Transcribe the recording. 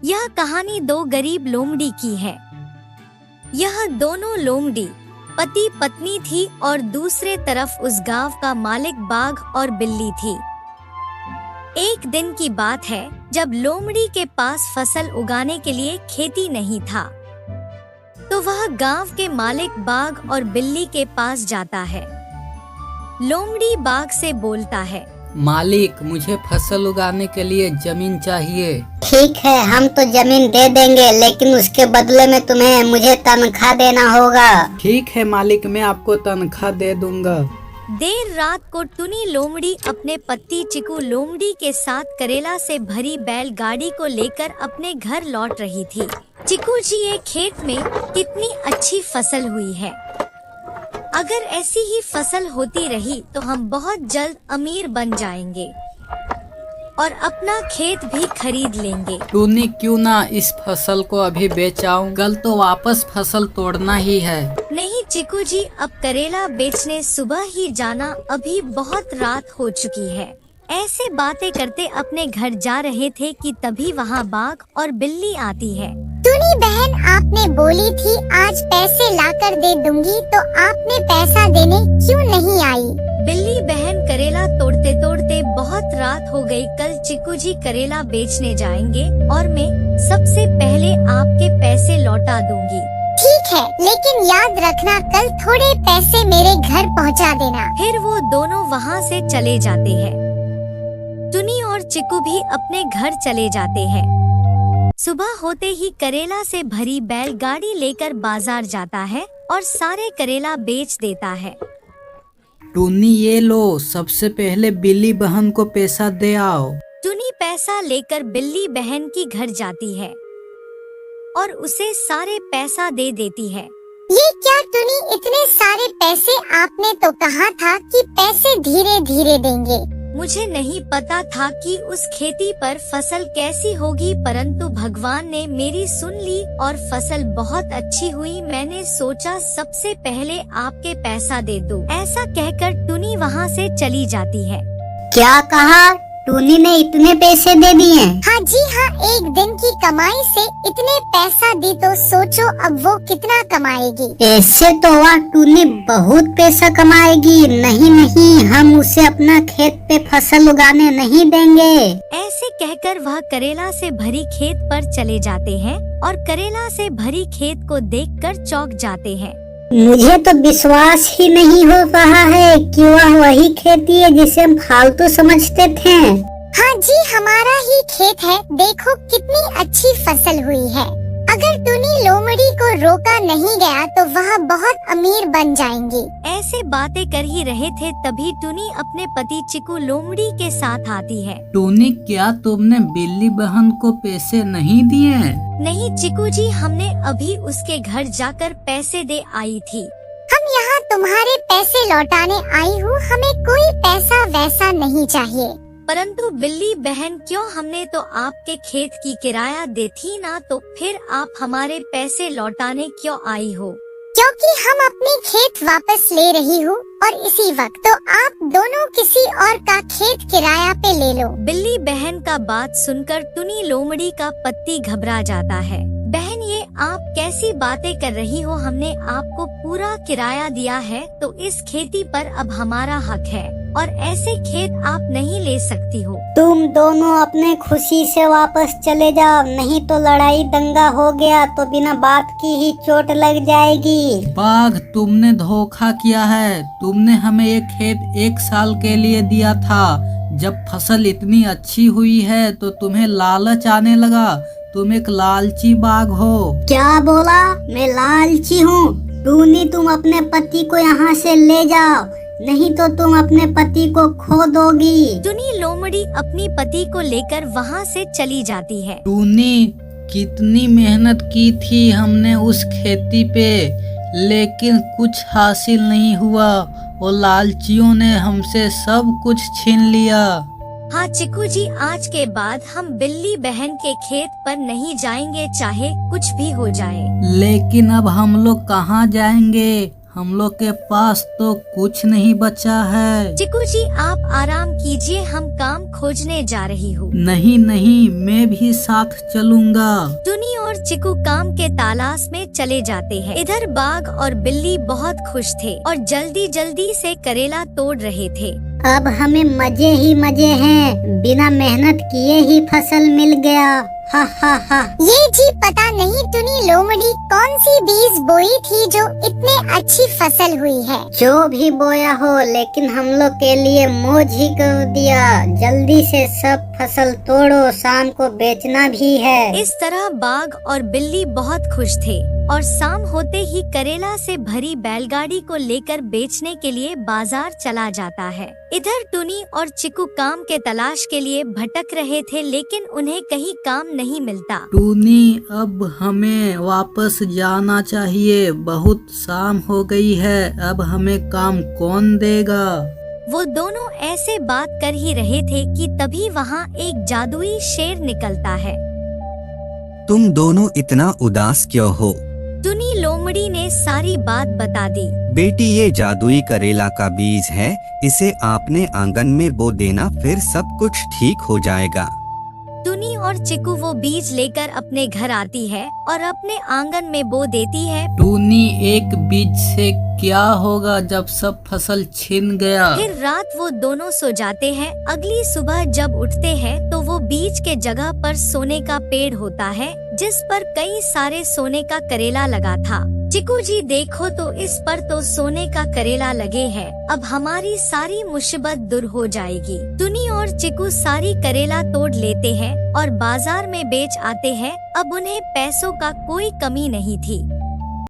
यह कहानी दो गरीब लोमड़ी की है। यह दोनों लोमड़ी पति पत्नी थी और दूसरे तरफ उस गांव का मालिक बाघ और बिल्ली थी। एक दिन की बात है जब लोमड़ी के पास फसल उगाने के लिए खेती नहीं था, तो वह गांव के मालिक बाघ और बिल्ली के पास जाता है। लोमड़ी बाघ से बोलता है, मालिक, मुझे फसल उगाने के लिए जमीन चाहिए। ठीक है, हम तो जमीन दे देंगे, लेकिन उसके बदले में तुम्हें मुझे तनख्वाह देना होगा। ठीक है मालिक, मैं आपको तनख्वाह दे दूंगा। देर रात को टुनी लोमड़ी अपने पति चिकू लोमड़ी के साथ करेला से भरी बैलगाड़ी को लेकर अपने घर लौट रही थी। चिकू जी, ये खेत में कितनी अच्छी फसल हुई है। अगर ऐसी ही फसल होती रही तो हम बहुत जल्द अमीर बन जाएंगे और अपना खेत भी खरीद लेंगे। टूनी, क्यों ना इस फसल को अभी बेच आऊं? कल तो वापस फसल तोड़ना ही है। नहीं चिकू जी, अब करेला बेचने सुबह ही जाना, अभी बहुत रात हो चुकी है। ऐसे बातें करते अपने घर जा रहे थे कि तभी वहाँ बाघ और बिल्ली आती है। टूनी बहन, आपने बोली थी आज पैसे लाकर दे दूंगी, तो आपने पैसा देने क्यों नहीं आई? बिल्ली बहन, करेला तोड़ते तोड़ते बहुत रात हो गई। कल चिकू जी करेला बेचने जाएंगे और मैं सबसे पहले आपके पैसे लौटा दूंगी। ठीक है, लेकिन याद रखना कल थोड़े पैसे मेरे घर पहुंचा देना। फिर वो दोनों वहाँ से चले जाते हैं। टुनी और चिकू भी अपने घर चले जाते हैं। सुबह होते ही करेला से भरी बैलगाड़ी लेकर बाजार जाता है और सारे करेला बेच देता है। टूनी, ये लो, सबसे पहले बिल्ली बहन को पैसा दे आओ। टुनी पैसा लेकर बिल्ली बहन की घर जाती है और उसे सारे पैसा दे देती है। ये क्या टुनी, इतने सारे पैसे? आपने तो कहा था कि पैसे धीरे धीरे देंगे। मुझे नहीं पता था कि उस खेती पर फसल कैसी होगी, परंतु भगवान ने मेरी सुन ली और फसल बहुत अच्छी हुई। मैंने सोचा सबसे पहले आपके पैसा दे दूं। ऐसा कहकर टुनी वहाँ से चली जाती है। क्या कहा? टूनी ने इतने पैसे दे दिए? हाँ जी हाँ, एक दिन की कमाई से इतने पैसा दी, तो सोचो अब वो कितना कमाएगी। ऐसे तो वह टूनी बहुत पैसा कमाएगी। नहीं नहीं, हम उसे अपना खेत पे फसल उगाने नहीं देंगे। ऐसे कहकर वह करेला से भरी खेत पर चले जाते हैं और करेला से भरी खेत को देखकर चौंक जाते हैं। मुझे तो विश्वास ही नहीं हो रहा है कि वह वही खेती है जिसे हम फालतू समझते थे। हाँ जी, हमारा ही खेत है। देखो कितनी अच्छी फसल हुई है। अगर टुनी लोमड़ी को रोका नहीं गया तो वह बहुत अमीर बन जाएंगी। ऐसे बातें कर ही रहे थे तभी टुनी अपने पति चिकू लोमड़ी के साथ आती है। टूनी, क्या तुमने बिल्ली बहन को पैसे नहीं दिए? नहीं चिकू जी, हमने अभी उसके घर जाकर पैसे दे आई थी। हम यहाँ तुम्हारे पैसे लौटाने आई हूँ, हमें कोई पैसा वैसा नहीं चाहिए। परंतु बिल्ली बहन, क्यों? हमने तो आपके खेत की किराया दी थी ना, तो फिर आप हमारे पैसे लौटाने क्यों आई हो? क्योंकि हम अपने खेत वापस ले रही हूँ और इसी वक्त तो आप दोनों किसी और का खेत किराया पे ले लो। बिल्ली बहन का बात सुनकर टुनी लोमड़ी का पति घबरा जाता है। बहन, ये आप कैसी बातें कर रही हो? हमने आपको पूरा किराया दिया है, तो इस खेती पर अब हमारा हक है और ऐसे खेत आप नहीं ले सकती हो। तुम दोनों अपने खुशी से वापस चले जाओ, नहीं तो लड़ाई दंगा हो गया तो बिना बात की ही चोट लग जाएगी। बाघ, तुमने धोखा किया है। तुमने हमें ये खेत 1 साल के लिए दिया था। जब फसल इतनी अच्छी हुई है तो तुम्हें लालच आने लगा। तुम एक लालची बाघ हो। क्या बोला? मैं लालची हूँ? टूनी, तुम अपने पति को यहाँ से ले जाओ, नहीं तो तुम अपने पति को खो दोगी। टुनी लोमड़ी अपनी पति को लेकर वहाँ से चली जाती है। टूनी, कितनी मेहनत की थी हमने उस खेती पे, लेकिन कुछ हासिल नहीं हुआ। वो लालचियों ने हमसे सब कुछ छीन लिया। हाँ चिकू जी, आज के बाद हम बिल्ली बहन के खेत पर नहीं जाएंगे, चाहे कुछ भी हो जाए। लेकिन अब हम लोग कहाँ जाएंगे? हम लोग के पास तो कुछ नहीं बचा है। चिकू जी आप आराम कीजिए, हम काम खोजने जा रही हूँ। नहीं नहीं, मैं भी साथ चलूंगा। टुनी और चिकू काम के तलाश में चले जाते हैं। इधर बाघ और बिल्ली बहुत खुश थे और जल्दी जल्दी से करेला तोड़ रहे थे। अब हमें मजे ही मजे हैं, बिना मेहनत किए ही फसल मिल गया। हा हा हा। ये जी पता नहीं टुनी लोमड़ी कौन सी बीज बोई थी जो इतने अच्छी फसल हुई है। जो भी बोया हो, लेकिन हम लोग के लिए मौज ही कर दिया। जल्दी से सब फसल तोड़ो, शाम को बेचना भी है। इस तरह बाघ और बिल्ली बहुत खुश थे और शाम होते ही करेला से भरी बैलगाड़ी को लेकर बेचने के लिए बाजार चला जाता है। इधर टुनी और चिकू काम के तलाश के लिए भटक रहे थे, लेकिन उन्हें कहीं काम नहीं मिलता। टूनी, अब हमें वापस जाना चाहिए, बहुत शाम हो गई है। अब हमें काम कौन देगा? वो दोनों ऐसे बात कर ही रहे थे कि तभी वहाँ एक जादुई शेर निकलता है। तुम दोनों इतना उदास क्यों हो? टुनी लोमड़ी ने सारी बात बता दी। बेटी, ये जादुई करेला का बीज है, इसे आपने आंगन में बो देना, फिर सब कुछ ठीक हो जाएगा। टुनी और चिकू वो बीज लेकर अपने घर आती है और अपने आंगन में बो देती है। टूनी, एक बीज से क्या होगा जब सब फसल छिन गया? फिर रात वो दोनों सो जाते हैं। अगली सुबह जब उठते हैं तो वो बीज के जगह पर सोने का पेड़ होता है, जिस पर कई सारे सोने का करेला लगा था। चिकू जी देखो तो इस पर तो सोने का करेला लगे हैं, अब हमारी सारी मुसीबत दूर हो जाएगी। टुनी और चिकू सारी करेला तोड़ लेते हैं और बाजार में बेच आते हैं। अब उन्हें पैसों का कोई कमी नहीं थी।